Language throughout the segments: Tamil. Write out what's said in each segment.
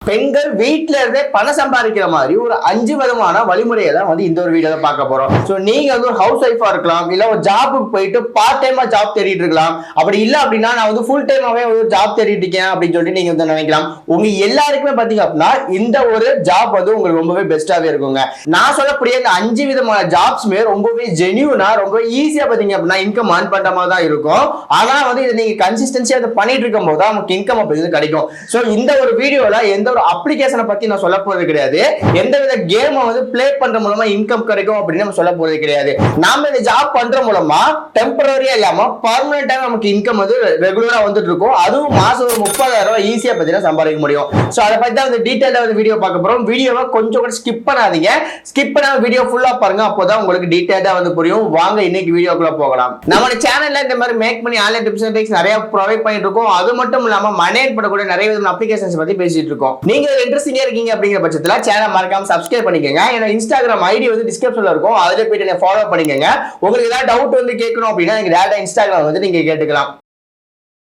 பெண்கள் வீட்டுல இருந்தே பணம் சம்பாதிக்கிற மாதிரி ஒரு 5 விதமான வழிமுறையை தான் வந்து இந்த ஒரு வீடியோல பார்க்க போறோம். சோ நீங்க வந்து ஒரு ஹவுஸ் ஒய்ஃபா இருக்கலாம், இல்ல ஒரு ஜாபுக்கு போயிட்டு பார்ட் டைமா ஜாப் தேடிட்டு இருக்கலாம். அப்படி இல்ல அப்படின்னா நான் வந்து ஃபுல் டைமாவே ஒரு ஜாப் தேடிட்டு இருக்கேன் அப்படின்னு சொல்லிட்டு நீங்க வந்து நினைக்கலாம். உங்க எல்லாருக்குமே பாத்தீங்க அப்படின்னா இந்த ஒரு ஜாப் வந்து உங்களுக்கு ரொம்பவே பெஸ்டாவே இருக்குங்க. நான் சொல்லக்கூடிய இந்த 5 விதமான ஜாப்ஸ்மே ரொம்பவே ஜெனியூனா ரொம்ப ஈஸியா பாத்தீங்க அப்படின்னா இன்கம் ஏர்ன் பண்ற மாதிரி தான் இருக்கும். ஆனா வந்து இதை நீங்க கன்சிஸ்டன்சியா அதை பண்ணிட்டு இருக்கும் போது நமக்கு இன்கம் அப்படி கிடைக்கும். சோ இந்த ஒரு வீடியோல எந்த ஒரு அப்ளிகேஷனை பத்தி நான் சொல்ல போறது கிடையாது, எந்த வித கேமை வந்து பிளே பண்ற மூலமா இன்கம் கிடைக்கும் அப்படின்னு நம்ம சொல்ல போறது கிடையாது. நாம இந்த ஜாப் பண்ற மூலமா டெம்பரரியா இல்லாம பர்மனண்டா நமக்கு இன்கம் வந்து ரெகுலரா வந்துட்டு இருக்கும். அதுவும் மாசம் ஒரு 30,000 ரூபாய் ஈஸியா பத்தினா சம்பாதிக்க முடியும். சோ அதை பத்தி தான் டீடைலா வந்து வீடியோ பார்க்க போறோம். வீடியோவை கொஞ்சம் கூட ஸ்கிப் பண்ணாதீங்க. ஸ்கிப் பண்ணாம வீடியோ ஃபுல்லா பாருங்க, அப்போதான் உங்களுக்கு டீடைலா வந்து புரியும். வாங்க இன்னைக்கு வீடியோக்குள்ள போகலாம். நம்ம சேனல்ல இந்த மாதிரி மேக் பண்ணி ஆன்லைன் டிப்ஸ் அண்ட் ட்ரிக்ஸ் நிறைய ப்ரொவைட் பண்ணிட்டு இருக்கோம். அது மட்டும் இல்லாம மணி ஏர்ன் பண்ணக்கூடிய நிறைய விதமான அப்ளிகேஷன்ஸ் பத்தி பேசிட்டு இருக்கோம். நீங்க இன்ட்ரெஸ்டிங்கா இருக்கீங்க அப்படிங்கிற பட்சத்துல சேனல் மறக்காம சப்ஸ்கிரைப் பண்ணிக்கங்க. என்னோட இன்ஸ்டாகிராம் ஐடி வந்து டிஸ்கிரிப்ஷன்ல இருக்கும், அதுல போயிட்டு என்ன ஃபாலோ பண்ணிக்கங்க. உங்களுக்கு ஏதாவது டவுட் வந்து கேட்கணும் அப்படின்னா நீங்க டேரக்டா இன்ஸ்டாகிராம் வந்து நீங்க கேட்டுக்கலாம்.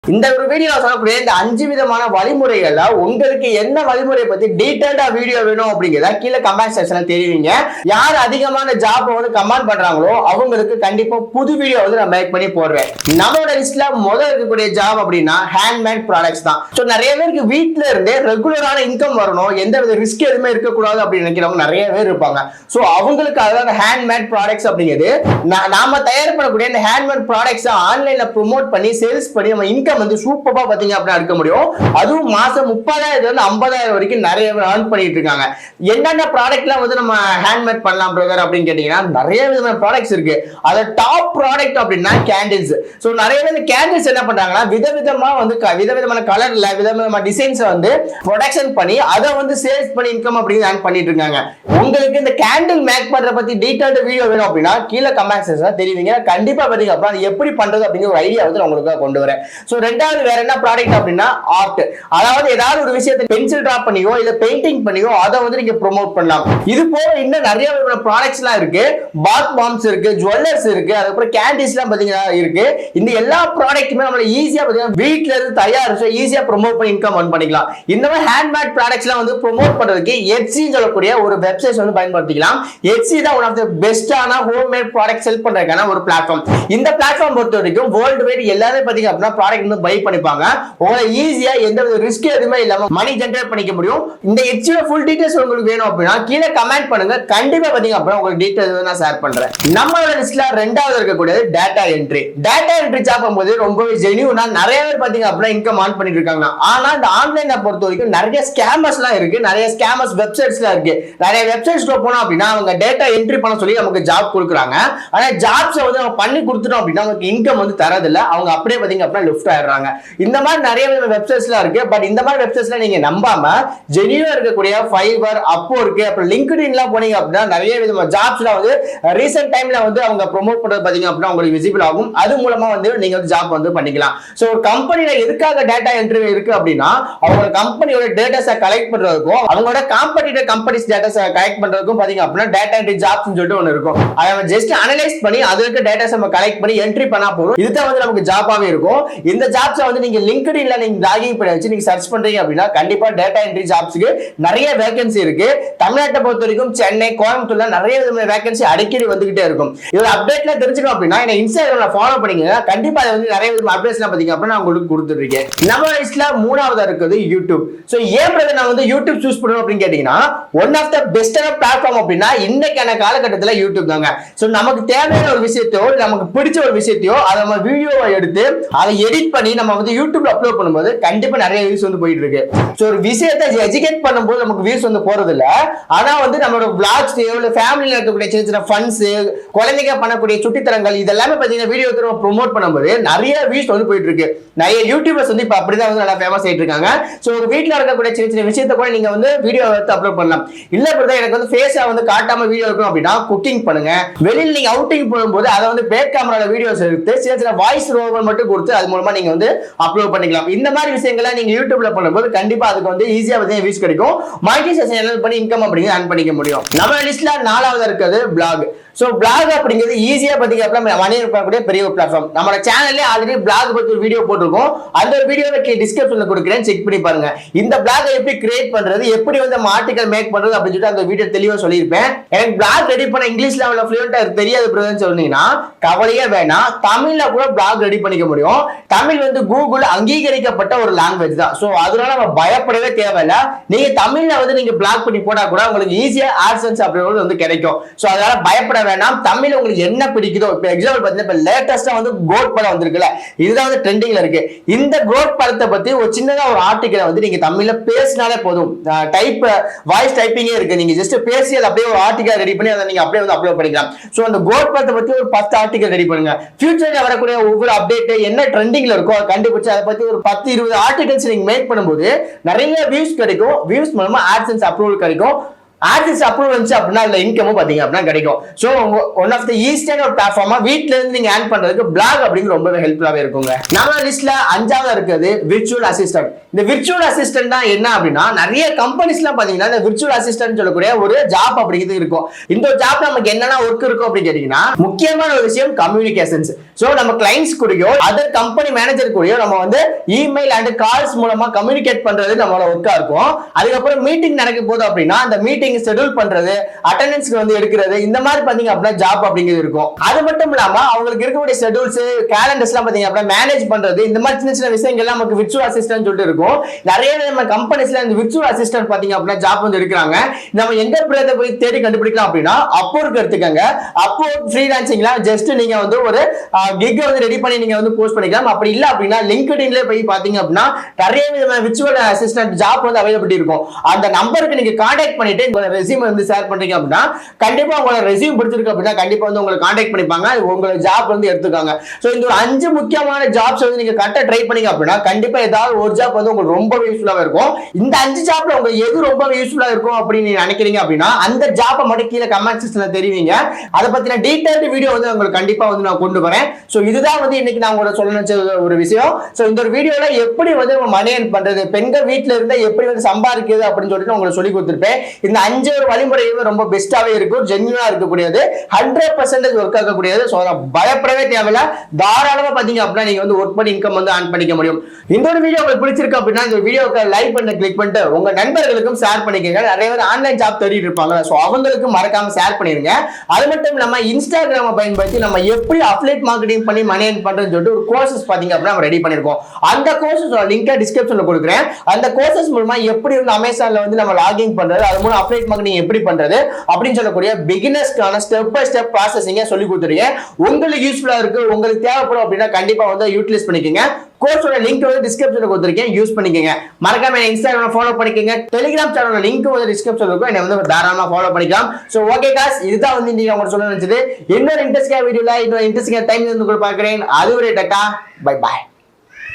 இந்த ஒரு வீடியோ சொல்லக்கூடிய இந்த 5 விதமான வழிமுறைகள்ல உங்களுக்கு என்ன வழிமுறை பத்தி டீடைல்டா வீடியோ வேணும் அப்படிங்கிறத கீழே கமெண்ட் செக்ஷன்ல தெரிவிங்க. யார் அதிகமான ஜாப் வந்து கமெண்ட் பண்றாங்களோ அவங்களுக்கு கண்டிப்பா புது வீடியோ வந்து நான் மேக் பண்ணி போடுறேன். நம்மளோட லிஸ்ட்ல முதல்ல இருக்கக்கூடிய ஜாப் அப்படின்னா ஹேண்ட்மேட் ப்ராடக்ட்ஸ் தான். ஸோ நிறைய பேருக்கு வீட்டுல இருந்தே ரெகுலரான இன்கம் வரணும், எந்த வித ரிஸ்க் எதுவுமே இருக்கக்கூடாது அப்படின்னு நினைக்கிறவங்க நிறைய பேர் இருப்பாங்க. ஸோ அவங்களுக்கு அதாவது ஹேண்ட்மேட் ப்ராடக்ட்ஸ் அப்படிங்கிறது நாம தயார் பண்ணக்கூடிய இந்த ஹேண்ட்மேட் ப்ராடக்ட்ஸ் ஆன்லைன்ல ப்ரொமோட் பண்ணி சேல்ஸ் பண்ணி நம்ம இன்கம் வந்து சூப்பரா பாத்தீங்க அப்படின்னா எடுக்க முடியும். அதுவும் மாசம் 30,000 இருந்து 50,000 வரைக்கும் நிறைய பேர் earn பண்ணிட்டு இருக்காங்க. என்னென்ன ப்ராடக்ட்லாம் வந்து நம்ம ஹேண்ட்மேட் பண்ணலாம் பிரதர் அப்படின்னு கேட்டீங்கன்னா நிறைய விதமான ப்ராடக்ட்ஸ் இருக்கு. அது டாப் ப்ராடக்ட் அப்படின்னா கேண்டில்ஸ். ஸோ நிறைய பேர் கேண்டில்ஸ் என்ன பண்றாங்கன்னா விதவிதமா வந்து விதவிதமான கலர்ல விதவிதமான டிசைன்ஸ் வந்து ப்ரொடக்ஷன் பண்ணி அதை வந்து சேல்ஸ் பண்ணி இன்கம் அப்படின்னு earn பண்ணிட்டு இருக்காங்க. உங்களுக்கு இந்த கேண்டில் மேக் பண்ற பத்தி டீடைல்டு வீடியோ வேணும் அப்படின்னா கீழே கமெண்ட் செக்ஷன்ல தெரிவிங்க. கண்டிப்பா பாத்தீங்க அப்படின்னா அது எப்படி பண்றது அப்படிங்கிற ஒரு ஐடியா வந்து உங்களுக்கு கொண்டு வரேன். ஸோ ரெண்டாவது வேற என்ன ப்ராடக்ட் அப்படின்னா ஆர்ட். அதாவது ஏதாவது ஒரு விஷயத்தை பென்சில் டிரா பண்ணியோ இல்ல பெயிண்டிங் பண்ணியோ அதை வந்து நீங்க ப்ரோமோட் பண்ணலாம். இது போல இன்னும் நிறைய ப்ராடக்ட்ஸ் எல்லாம் இருக்கு. பாத் பாம்ஸ் இருக்கு, ஜுவல்லர்ஸ் இருக்கு, அதுக்கப்புறம் கேண்டிஸ் எல்லாம் பாத்தீங்கன்னா இருக்கு. இந்த எல்லா ப்ராடக்ட்டுமே நம்ம ஈஸியா பாத்தீங்கன்னா வீட்ல இருந்து தயாரிச்சு ஈஸியா ப்ரோமோட் பண்ணி இன்கம் earn பண்ணிக்கலாம். இந்த மாதிரி ஹேண்ட்மேட் ப்ராடக்ட்ஸ் எல்லாம் வந்து ப்ரோமோட் பண்றதுக்கு Etsy சொல்லக்கூடிய ஒரு வெப்சைட் வந்து பயன்படுத்திக்கலாம். Etsy தான் ஒன் ஆஃப் தி பெஸ்டான ஹோம்மேட் ப்ராடக்ட் செல் பண்றதுக்கான ஒரு பிளாட்ஃபார்ம். இந்த பிளாட்ஃபார்ம் பொறுத்த வரைக்கும் வேர்ல்டு வைட் எல்லாரும் பாத்தீங்க அப்படின்னா ப்ராடக்ட் வந்து பை பண்ணிப்பாங்க. உங்களை ஈஸியா எந்த வித ரிஸ்க் எதுவுமே இல்லாம மணி ஜெனரேட் பண்ணிக்க முடியும். இந்த Etsy ஃபுல் டீடைல்ஸ் உங்களுக்கு வேணும் அப்படின்னா கீழே கமெண்ட் பண்ணுங்க. கண்டிப்பா பாத்தீங்க அப்படின்னா உங்களுக்கு டீடைல்ஸ் நான் ஷேர் பண்றேன். நம்மளோட லிஸ்ட்ல ரெண்டாவது இருக்கக்கூடியது data entry. Data entry job போது ரொம்பவே ஜெனியூனா நிறைய பேர் பாத்தீங்க அப்படின்னா இன்கம் earn பண்ணிட்டு இருக்காங்க. ஆனா இந்த ஆன்லைனை பொறுத்த வரைக்கும் நிறைய ஸ்கேமர்ஸ் எல்லாம் இருக்கு, நிறைய ஸ்கேமர்ஸ் வெப்சைட்ஸ் எல்லாம் இருக்கு. நிறைய வெப்சைட்ஸ்ல போனோம் அப்படின்னா அவங்க டேட்டா என்ட்ரி பண்ண சொல்லி நமக்கு ஜாப் கொடுக்குறாங்க. ஆனா ஜாப்ஸ் வந்து நம்ம பண்ணி கொடுத்துட்டோம் அப்படின்னா நமக்கு இன்கம் வந்து தரதில்ல. அவங்க அப்படியே பாத்தீங்க அப்படின்னா லிஃப்ட் ஆயிடுறாங்க. இந்த மாதிரி நிறைய வெப்சைட்ஸ்லாம் இருக்கு. பட் இந்த மாதிரி வெப்சைட்ஸ்ல நீங்க நம்பாம ஜெனியூனா இருக்கக்கூடிய ஃபைவர், அப்போர்க், அப்புறம் லிங்க்டின்லாம் போனீங்க அப்படின்னா நிறைய விதமான ஜாப்ஸ்லாம் வந்து ரீசன்ட் டைம்ல வந்து அவங்க ப்ரோமோட் பண்றது பாத்தீங்க அப்படின்னா உங்களுக்கு விசிபிள் ஆகும். அது மூலமா வந்து நீங்க வந்து ஜாப் வந்து பண்ணிக்கலாம். சோ ஒரு கம்பெனில எதுக்காக டேட்டா என்ட்ரி இருக்கு அப்படின்னா அவங்க கம்பெனியோட டேட்டாஸை கலெக்ட் பண்றதுக்கும் அவங்களோட காம்படிட்டர் கம்பெனிஸ் டேட்டாஸை கலெக்ட் பண்றதுக்கும் பாத்தீங்க அப்படின்னா டேட்டா என்ட்ரி ஜாப்ஸ் சொல்லிட்டு ஒன்று இருக்கும். அதை ஜஸ்ட் அனலைஸ் பண்ணி அதுல இருக்க டேட்டாஸ் நம்ம கலெக்ட் பண்ணி என்ட்ரி பண்ணா போதும். இதுதான் வந்து நமக்கு ஜாபாவே இருக்கும். இந்த ஜாப்ஸை வந்து நீங்க லிங்க்டின்ல நீங்க லாகின் பண்ணி வச்சு நீங்க சர்ச் பண்றீங்க அப்படின்னா கண்டிப்பா டேட்டா என்ட்ரி ஜாப்ஸ்க்கு நிறைய வேகன்சி இருக்கு. தமிழ்நாட்டை பொறுத்த வரைக்கும் சென்னை, கோயம்புத்தூர்ல நிறைய விதமான வேகன்சி அடிக்கடி வந்துகிட்டே இருக்கும். இதோட அப்டேட்ல தெரிஞ்சுக்கணும் அப்படின்னா என்ன இன்ஸ்டாகிராம்ல ஃபாலோ பண்ணிக்கங்க. கண்டிப்பா அதை வந்து நிறைய விதமான அப்டேட்ஸ்லாம் பாத்தீங்க அப்படின்னா நான் உங்களுக்கு கொடுத்துருக்கேன். நம்ம லிஸ்ட்ல மூணாவதா இருக்குது யூடியூப். சோ ஏன் பிரதர் நான் வந்து யூடியூப் சூஸ் பண்ணணும் அப்படின்னு கேட்டீங்கன்னா ஒன் ஆஃப் த பெஸ்டான பிளாட்ஃபார்ம் அப்படின்னா இன்னைக்கான காலகட்டத்தில் யூடியூப் தாங்க. சோ நமக்கு தேவையான ஒரு விஷயத்தையோ நமக்கு பிடிச்ச ஒரு விஷயத்தையோ அதை நம்ம வீடியோவை எடுத்து அதை எடிட் பண்ணி நம்ம வந்து யூடியூப்ல அப்லோட் பண்ணும்போது கண்டிப்பா நிறைய வியூஸ் வந்து போயிட்டு இருக்கு. சோ ஒரு விஷயத்தை எஜுகேட் பண்ணும்போது நமக்கு வியூஸ் வந்து போறது இல்ல. ஆனா வந்து நம்மளோட vlogs இல்ல ஃபேமிலில இருக்கக்கூடிய சின்ன சின்ன ஃபன்ஸ், குழந்தைங்க பண்ணக்கூடிய சுட்டித்தரங்கள் இதெல்லாமே பாத்தீங்கன்னா வீடியோ நம்ம ப்ரோமோட் பண்ணும்போது நிறைய வியூஸ் வந்து போயிட்டு இருக்கு. நிறைய யூடியூபர்ஸ் வந்து இப்ப அப்படிதான் வந்து நல்லா ஃபேமஸ் ஆயிட்டு இருக்காங்க. சோ ஒரு வீட்ல இருக்கக்கூடிய சின்ன சின்ன விஷயத்தை கூட நீங்க வந்து வீடியோ எடுத்து அப்லோட் பண்ணலாம். இல்ல பிரதர் எனக்கு வந்து ஃபேஸா வந்து காட்டாம வீடியோ எடுக்கணும் அப்படின்னா குக்கிங் பண்ணுங்க. வெளியில நீங்க அவுட்டிங் போகும்போது அதை வந்து பேக் கேமரால வீடியோஸ் எடுத்து சின்ன சின்ன வாய்ஸ் ரோவர் மட்டும் கொடுத்து அது மூலமா நீங்க நீங்க வந்து அப்லோட் பண்ணிக்கலாம். இந்த மாதிரி விஷயங்களை நீங்க யூடியூப்ல பண்ணும்போது கண்டிப்பா அதுக்கு வந்து ஈஸியா வந்து வியூஸ் கிடைக்கும். மானிட்டைசேஷன் எனேபிள் பண்ணி இன்கம் அப்படிங்கிறது earn பண்ணிக்க முடியும். நம்ம லிஸ்ட்ல 4வது இருக்கிறது பிளாக். சோ பிளாக் அப்படிங்கிறது ஈஸியா பாத்தீங்க அப்படின்னா மணி பண்ணக்கூடிய பெரிய ஒரு பிளாட்ஃபார்ம். நம்ம சேனல்ல ஆல்ரெடி பிளாக் பத்தி ஒரு வீடியோ போட்டிருக்கோம். அந்த வீடியோவை டிஸ்கிரிப்ஷன்ல கொடுக்குறேன், செக் பண்ணி பாருங்க. இந்த பிளாக் எப்படி கிரியேட் பண்றது, எப்படி வந்து ஆர்டிகல் மேக் பண்றது அப்படின்னு சொல்லிட்டு அந்த வீடியோ தெளிவா சொல்லியிருப்பேன். எனக்கு பிளாக் ரெடி பண்ண இங்கிலீஷ் லெவல்ல ஃப்ளூயண்டா தெரியாது பிரதர்னு சொன்னீங்கன்னா கவலையே வேணாம், தமிழ்ல கூட பிளாக் ரெடி பண்ணிக்க முடியும். தமிழ் வந்து கூகுள் அங்கீகரிக்கப்பட்ட ஒரு லாங்குவேஜ் தான். சோ அதனால நம்ம பயப்படவே தேவையில்ல. நீங்க தமிழ்ல வந்து நீங்க பிளாக் பண்ணி போட்டா கூட உங்களுக்கு ஈஸியா ஆட்சன்ஸ் அப்படிங்கிறது வந்து கிடைக்கும். சோ அதனால பயப்பட வேணாம். தமிழ்ல உங்களுக்கு என்ன பிடிக்குதோ, இப்ப எக்ஸாம்பிள் பாத்தீங்கன்னா இப்ப லேட்டஸ்டா வந்து கோட் படம் வந்திருக்குல்ல, இதுதான் வந்து ட்ரெண்டிங்ல இருக்கு. இந்த கோட் படத்தை பத்தி ஒரு சின்னதா ஒரு ஆர்டிகலை வந்து நீங்க தமிழ்ல பேசினாலே போதும். டைப் வாய்ஸ் டைப்பிங்கே இருக்கு. நீங்க ஜஸ்ட் பேசி அதை அப்படியே ஒரு ஆர்டிகல் ரெடி பண்ணி அதை நீங்க அப்படியே வந்து அப்லோட் பண்ணிக்கலாம். சோ அந்த கோட் படத்தை பத்தி ஒரு 10 ஆர்டிகல் ரெடி பண்ணுங்க. ஃபியூச்சர்ல வரக்கூடிய ஒவ்வொரு அப்டேட் என்ன ட்ரெண்டிங்ல இருக்கோ அதை கண்டுபிடிச்சு அதை பத்தி ஒரு 10-20 ஆர்டிகல்ஸ் நீங்க மேக் பண்ணும்போது நிறைய வியூஸ் கிடைக்கும். வியூஸ் மூலமா ஆட்சன்ஸ் அப்ரூவல் கிடைக்கும். ஆட்சன்ஸ் அப்ரூவல் வந்துச்சு அப்படின்னா அதுல இன்கமும் பாத்தீங்க அப்படின்னா கிடைக்கும். சோ ஒன் ஆஃப் த ஈஸியான ஒரு பிளாட்ஃபார்மா வீட்ல இருந்து நீங்க ஏர்ன் பண்றதுக்கு பிளாக் அப்படிங்கிற ரொம்பவே ஹெல்ப்ஃபுல்லாவே இருக்குங்க. நம்ம லிஸ்ட்ல 5வது இருக்குது விர்ச்சுவல் அசிஸ்டன்ட். இந்த விர்ச்சுவல் அசிஸ்டன்ட் தான் என்ன அப்படின்னா நிறைய கம்பெனிஸ்லாம் பாத்தீங்கன்னா இந்த விர்ச்சுவல் அசிஸ்டன்ட் சொல்லக்கூடிய ஒரு ஜாப் அப்படிங்கிறது இருக்கும். இந்த ஜாப் நமக்கு என்னென்ன ஒர்க் இருக்கும் அப்படின்னு கேட்டீங்கன்னா முக்கியமான ஒரு விஷயம் கம்யூனிகேஷன்ஸ். சோ நம்ம கிளைண்ட்ஸ் கூடயோ அதர் கம்பெனி மேனேஜர் கூடயோ நம்ம வந்து இமெயில் அண்ட் கால்ஸ் மூலமா கம்யூனிகேட் பண்றது நம்மளோட ஒர்க்கா இருக்கும். அதுக்கப்புறம் மீட்டிங் நடக்க போகுது அப்படின்னா அந்த மீட்டிங் ஷெட்யூல் பண்றது, அட்டெண்டன்ஸ்க்கு வந்து எடுக்கிறது, இந்த மாதிரி பாத்தீங்க அப்படின்னா ஜாப் அப்படிங்கிறது இருக்கும். அது மட்டும் இல்லாம அவங்களுக்கு இருக்கக்கூடிய ஷெட்யூல்ஸ், கேலண்டர்ஸ் எல்லாம் பாத்தீங்க அப்படின்னா மேனேஜ் பண்றது, இந்த மாதிரி சின்ன சின்ன விஷயங்கள் எல்லாம் நமக்கு விர்ச்சுவல் அசிஸ்டன்ட் சொல்லிட்டு இருக்கும். நிறைய நம்ம கம்பெனிஸ்ல இந்த விர்ச்சுவல் அசிஸ்டன்ட் பாத்தீங்க அப்படின்னா ஜாப் வந்து எடுக்கிறாங்க. நம்ம எங்க பிரேத போய் தேடி கண்டுபிடிக்கலாம் அப்படின்னா அப்போர்க் எடுத்துக்கங்க. அப்போர்க் ஃப்ரீலான்சிங்ல ஜஸ்ட் நீங்க வந்து ஒரு கிக் வந்து ரெடி பண்ணி நீங்க வந்து போஸ்ட் பண்ணிக்கலாம். அப்படி இல்ல அப்படின்னா லிங்க்டின்ல போய் பாத்தீங்க அப்படின்னா நிறைய விதமான விர்ச்சுவல் அசிஸ்டன்ட் ஜாப் வந்து அவைலபிலிட்டி இருக்கும். அந்த நம்பருக்கு நீங்க கான்டாக்ட் பண்ணிட்டு ரெஸ்யூம் வந்து ஷேர் பண்றீங்க அப்படின்னா கண்டிப்பா உங்களோட ரெஸ்யூம் பிடிச்சிருக்கு அப்படின்னா கண்டிப்பா வந்து உங்களை கான்டாக்ட் பண்ணிப்பாங்க. உங்களோட ஜாப் வந்து எடுத்துக்காங்க. சோ இந்த ஒரு 5 முக்கியமான ஜாப்ஸ் வந்து நீங்க கரெக்ட்டா ட்ரை பண்ணீங்க அப்படின்னா கண்டிப்பா ஏதாவது ஒரு ஜாப் வந்து உங்களுக்கு ரொம்ப யூஸ்ஃபுல்லா இருக்கும். இந்த 5 ஜாப்ல உங்களுக்கு எது ரொம்ப யூஸ்ஃபுல்லா இருக்கும் அப்படின்னு நீங்க நினைக்கிறீங்க அப்படின்னா அந்த ஜாப்பை மட்டும் கீழே கமெண்ட் செக்ஷன்ல தெரிவிங்க. அதை பத்தின டீடைல்டு வீடியோ வந்து உங்களுக்கு கண்டிப்பா வந்து நான் கொண்டு வரேன். சோ இதுதான் வந்து இன்னைக்கு நான் உங்களோட சொல்ல நினைச்ச ஒரு விஷயம். சோ இந்த ஒரு வீடியோல எப்படி வந்து மணி ஏர்ன் பண்றது, பெண்கள் வீட்டுல இருந்தா எப்படி வந்து சம்பாதிக்கிறது அப்படின்னு சொல்லிட்டு உங்களுக்கு சொல்லி கொடுத்திருப்பேன். இந்த 5 ஒரு வழிமுறையுமே ரொம்ப பெஸ்டாவே இருக்கும், ஜென்யூனா இருக்கக்கூடியது, 100% ஒர்க் ஆகக்கூடியது. சோ பயப்படவே தேவையில்ல. தாராளமா பாத்தீங்க அப்படின்னா நீங்க வந்து ஒர்க் பண்ணி இன்கம் வந்து earn பண்ணிக்க முடியும். இந்த ஒரு வீடியோ உங்களுக்கு பிடிச்சிருக்கு அப்படின்னா இந்த வீடியோக்கு லைக் பண்ண கிளிக் பண்ணிட்டு உங்க நண்பர்களுக்கும் ஷேர் பண்ணிக்கங்க. நிறைய பேர் ஆன்லைன் ஜாப் தேடிட்டு இருப்பாங்க. சோ அவங்களுக்கு மறக்காம ஷேர் பண்ணிருங்க. அது மட்டும் இல்லாம இன்ஸ்டாகிராமை பயன்படுத்தி நம்ம எப்படி அஃபிலியேட் மார்க்கெட்டிங் பண்ணி மணி earn பண்றதுன்னு சொல்லிட்டு ஒரு கோர்சஸ் பாத்தீங்க அப்படின்னா நம்ம ரெடி பண்ணிருக்கோம். அந்த கோர்சஸ் லிங்கை டிஸ்கிரிப்ஷன்ல கொடுக்குறேன். அந்த கோர்சஸ் மூலமா எப்படி வந்து அமேசான்ல வந்து நம்ம லாகிங் பண்றது, அது மூலம் அஃபிலியேட் மார்க்கெட்டிங் எப்படி பண்றது அப்படின்னு சொல்லக்கூடிய பிகினர்ஸ்க்கான ஸ்டெப் பை ஸ்டெப் ப்ராசஸிங்க சொல்லி கொடுத்துருக்கேன். உங்களுக்கு யூஸ்ஃபுல்லா இருக்கு, உங்களுக்கு தேவைப்படும் அப்படின்னா கண்டிப்பா வந்து யூட்டிலைஸ் பண்ணிக்கங்க. கோர்ஸோட லிங்க் வந்து டிஸ்கிரிப்ஷன்ல கொடுத்திருக்கேன், யூஸ் பண்ணிக்கங்க. மறக்காம இன்ஸ்டாகிராம் ஃபாலோ பண்ணிக்கங்க. டெலிகிராம் சேனலோட லிங்க் வந்து டிஸ்கிரிப்ஷன்ல இருக்கும், என்ன வந்து தாராளமா ஃபாலோ பண்ணிக்கலாம். சோ ஓகே காஸ், இதுதான் வந்து நீங்க உங்களுக்கு சொல்ல நினைச்சது. இன்னொரு இன்ட்ரெஸ்டிங்கான வீடியோல இன்னொரு இன்ட்ரெஸ்டிங்கான டைம் வந்து உங்களுக்கு பார்க்கிறேன். அதுவரை டாடா, பை பை.